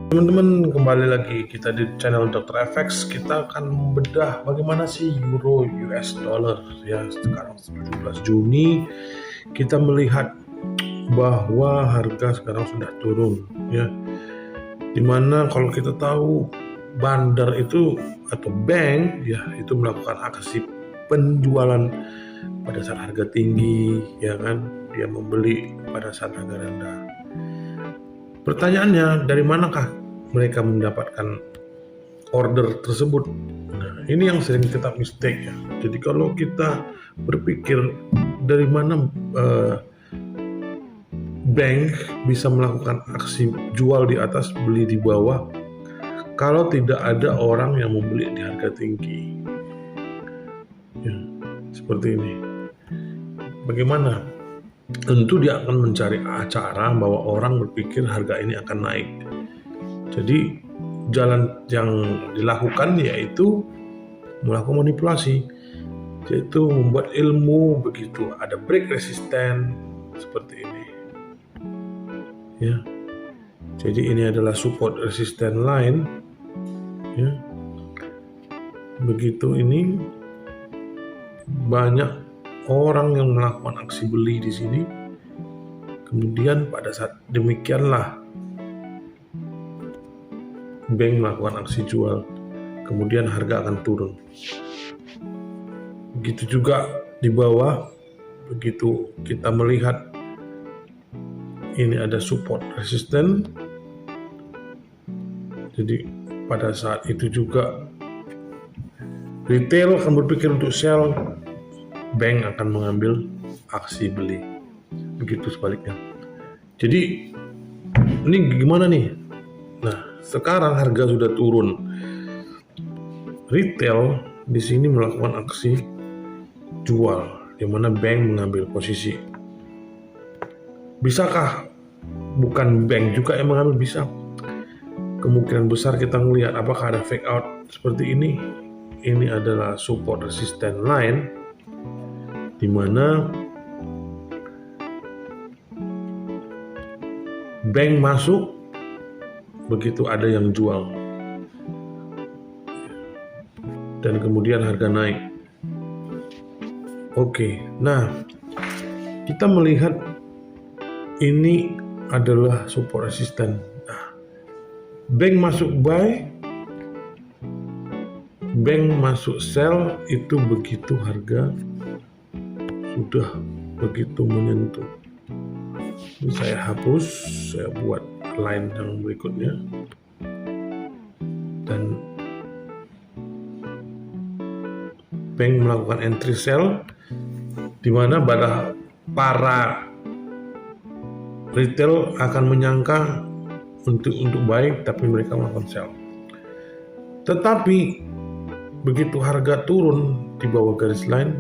Teman-teman, kembali lagi kita di channel Dr. FX. Kita akan membedah bagaimana sih euro US dollar ya. Sekarang 17 Juni kita melihat bahwa harga sekarang sudah turun ya. Dimana kalau kita tahu bandar itu atau bank ya itu melakukan aksi penjualan pada saat harga tinggi ya kan, dia membeli pada saat harga rendah. Pertanyaannya, dari manakah mereka mendapatkan order tersebut? Nah, ini yang sering kita mistake ya. Jadi kalau kita berpikir dari mana bank bisa melakukan aksi jual di atas, beli di bawah, kalau tidak ada orang yang membeli di harga tinggi. Ya, seperti ini. Bagaimana? Tentu dia akan mencari cara bahwa orang berpikir harga ini akan naik. Jadi jalan yang dilakukan yaitu melakukan manipulasi, yaitu membuat ilmu begitu ada break resisten seperti ini. Ya. Jadi ini adalah support resisten line. Ya. Begitu ini banyak orang yang melakukan aksi beli di sini. Kemudian pada saat demikianlah bank melakukan aksi jual. Kemudian harga akan turun. Begitu juga di bawah. Begitu kita melihat ini ada support resisten. Jadi pada saat itu juga retail akan berpikir untuk sell, bank akan mengambil aksi beli. Begitu sebaliknya. Jadi ini gimana nih? Nah, sekarang harga sudah turun. Retail di sini melakukan aksi jual, di mana bank mengambil posisi. Bisakah bukan bank juga yang mengambil? Bisa. Kemungkinan besar kita melihat apakah ada fake out seperti ini. Ini adalah support resistance line, di mana bank masuk, begitu ada yang jual, dan kemudian harga naik. Oke, nah kita melihat ini adalah support resisten. Nah, bank masuk buy, bank masuk sell, itu begitu harga sudah begitu menyentuh. Ini saya hapus, saya buat line yang berikutnya, dan bank melakukan entry sell, di mana para retail akan menyangka untuk buy, tapi mereka melakukan sell. Tetapi begitu harga turun di bawah garis line,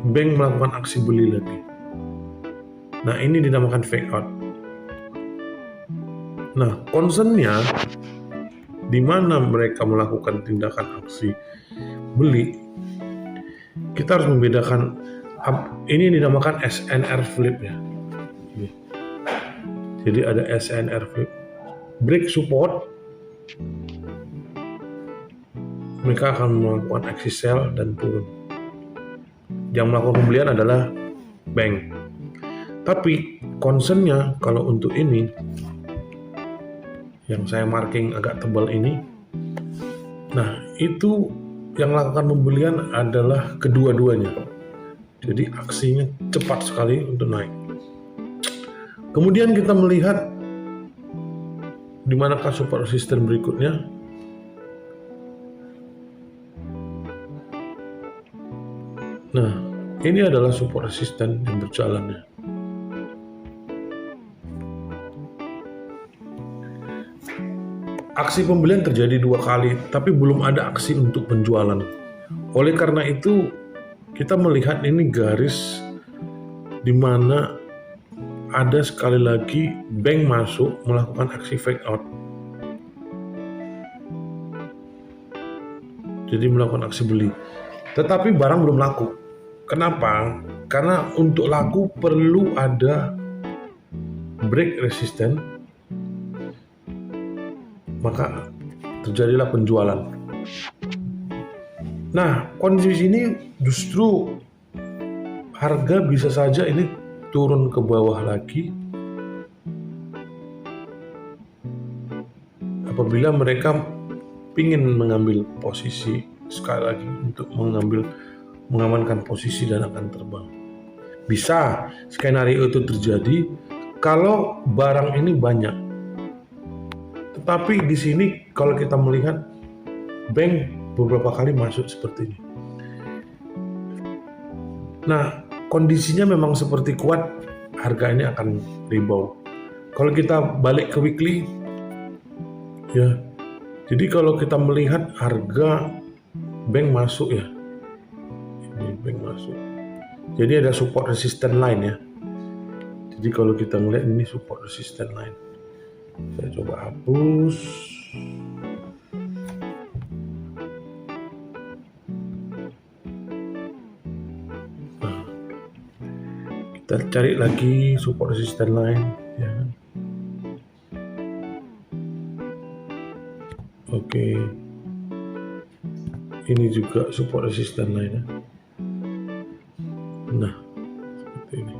bank melakukan aksi beli lagi. Nah, ini dinamakan fake out. Nah, concernnya di mana mereka melakukan tindakan aksi beli, kita harus membedakan. Ini dinamakan SNR flip ya. Jadi ada SNR flip, break support, mereka akan melakukan aksi sell dan turun. Yang melakukan pembelian adalah bank. Tapi concernnya kalau untuk ini, yang saya marking agak tebal ini, nah itu yang melakukan pembelian adalah kedua-duanya. Jadi aksinya cepat sekali untuk naik. Kemudian kita melihat di manakah support resisten berikutnya. Nah, ini adalah support resisten yang berjalan ya. Aksi pembelian terjadi 2 kali, tapi belum ada aksi untuk penjualan. Oleh karena itu, kita melihat ini garis di mana ada sekali lagi bank masuk melakukan aksi fake out. Jadi melakukan aksi beli. Tetapi barang belum laku. Kenapa? karena untuk laku perlu ada break resisten, maka terjadilah penjualan. Nah, kondisi ini justru harga bisa saja ini turun ke bawah lagi apabila mereka ingin mengambil posisi sekali lagi untuk mengamankan posisi dan akan terbang. Bisa skenario itu terjadi kalau barang ini banyak. Tetapi di sini kalau kita melihat bank beberapa kali masuk seperti ini. Nah, kondisinya memang seperti kuat, harga ini akan rebound. Kalau kita balik ke weekly, ya. Jadi kalau kita melihat harga bank masuk ya, ini bank masuk. Jadi ada support resistance line ya. Jadi kalau kita melihat ini support resistance line. Saya coba hapus. Nah, kita cari lagi support resistance line ya. Oke. Ini juga support resistance line ya. Nah, seperti ini.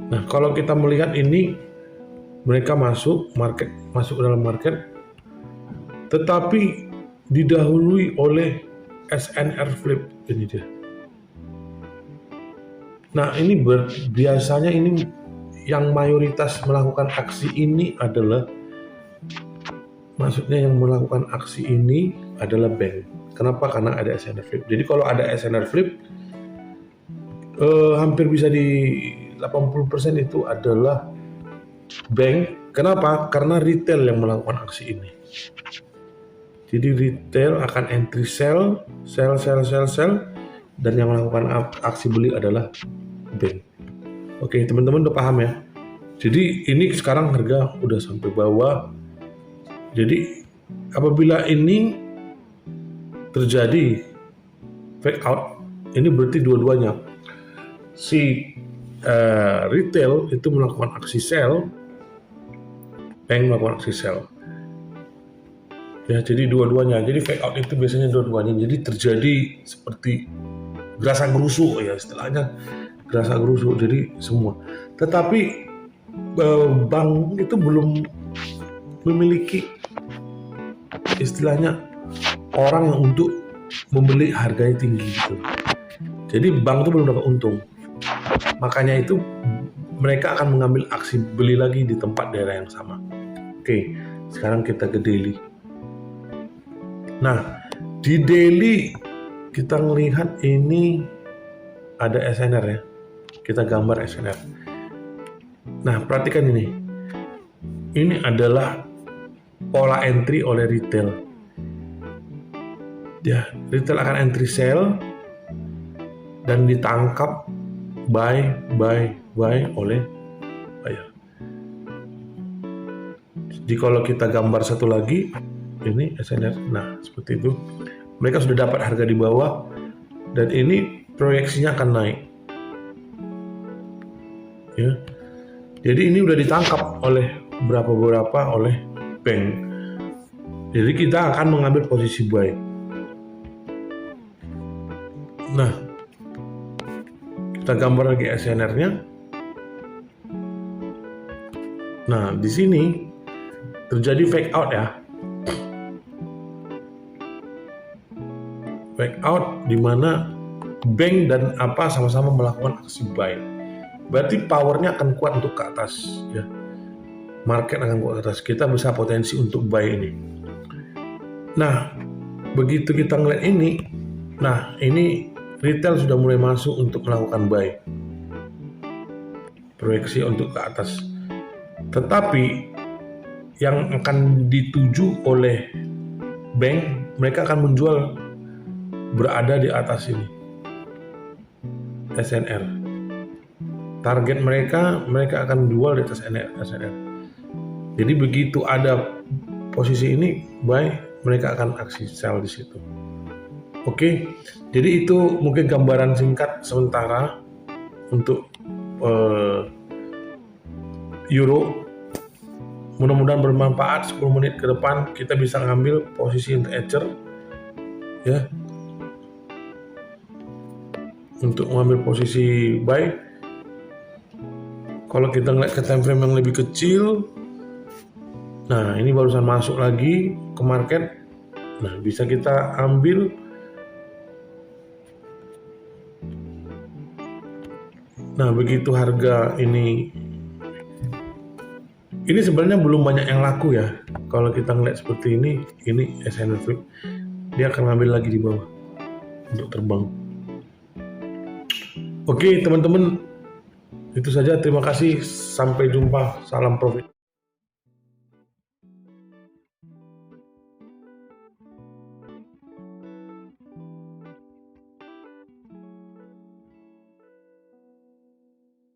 Nah, kalau kita melihat ini mereka masuk dalam market, tetapi didahului oleh SNR flip ini dia. Nah, ini biasanya ini yang mayoritas melakukan aksi ini adalah, maksudnya yang melakukan aksi ini adalah bank. Kenapa? Karena ada SNR flip. Jadi kalau ada SNR flip, hampir bisa di 80% itu adalah bank. Kenapa? Karena retail yang melakukan aksi ini. Jadi retail akan entry sell, dan yang melakukan aksi beli adalah bank. Oke, teman-teman udah paham ya. Jadi ini sekarang harga udah sampai bawah. Jadi apabila ini terjadi fake out, ini berarti dua-duanya si retail itu melakukan aksi sell, bank melakukan aksi sell. Ya, jadi dua-duanya. Jadi fake out itu biasanya dua-duanya. Jadi terjadi seperti gerasa gerusu ya istilahnya, gerasa gerusu. Jadi semua. Tetapi bank itu belum memiliki istilahnya orang yang untuk membeli harganya tinggi gitu. Jadi bank itu belum dapat untung. Makanya itu mereka akan mengambil aksi beli lagi di tempat daerah yang sama. Oke, sekarang kita ke daily. Nah, di daily kita melihat ini ada SNR ya. Kita gambar SNR. Nah, perhatikan ini. Ini adalah pola entry oleh retail. Ya, retail akan entry sell dan ditangkap buy oleh buyer. Jadi kalau kita gambar satu lagi, ini SNR. Nah, seperti itu. Mereka sudah dapat harga di bawah dan ini proyeksinya akan naik. Ya. Jadi ini udah ditangkap oleh beberapa oleh bank. Jadi kita akan mengambil posisi buy. Nah, kita gambar lagi SNR-nya. Nah, di sini terjadi fake out ya. Fake out di mana bank dan apa sama-sama melakukan aksi buy. Berarti powernya akan kuat untuk ke atas ya. Market akan kuat ke atas. Kita bisa potensi untuk buy ini. Nah, begitu kita ngeliat ini, nah ini retail sudah mulai masuk untuk melakukan buy. Proyeksi untuk ke atas. Tetapi yang akan dituju oleh bank, mereka akan menjual berada di atas ini. SNR. Target mereka akan jual di atas SNR. Jadi begitu ada posisi ini buy, mereka akan aksi sell di situ. Oke, jadi itu mungkin gambaran singkat sementara untuk euro. Mudah-mudahan bermanfaat. 10 menit ke depan kita bisa ngambil posisi untuk etcher ya, untuk mengambil posisi buy. Kalau kita ngeliat ke time frame yang lebih kecil, nah ini barusan masuk lagi ke market, nah bisa kita ambil. Nah begitu harga ini sebenarnya belum banyak yang laku ya. Kalau kita ngeliat seperti ini SNL flip, dia akan ngambil lagi di bawah untuk terbang. Oke teman-teman, itu saja. Terima kasih. Sampai jumpa. Salam profit.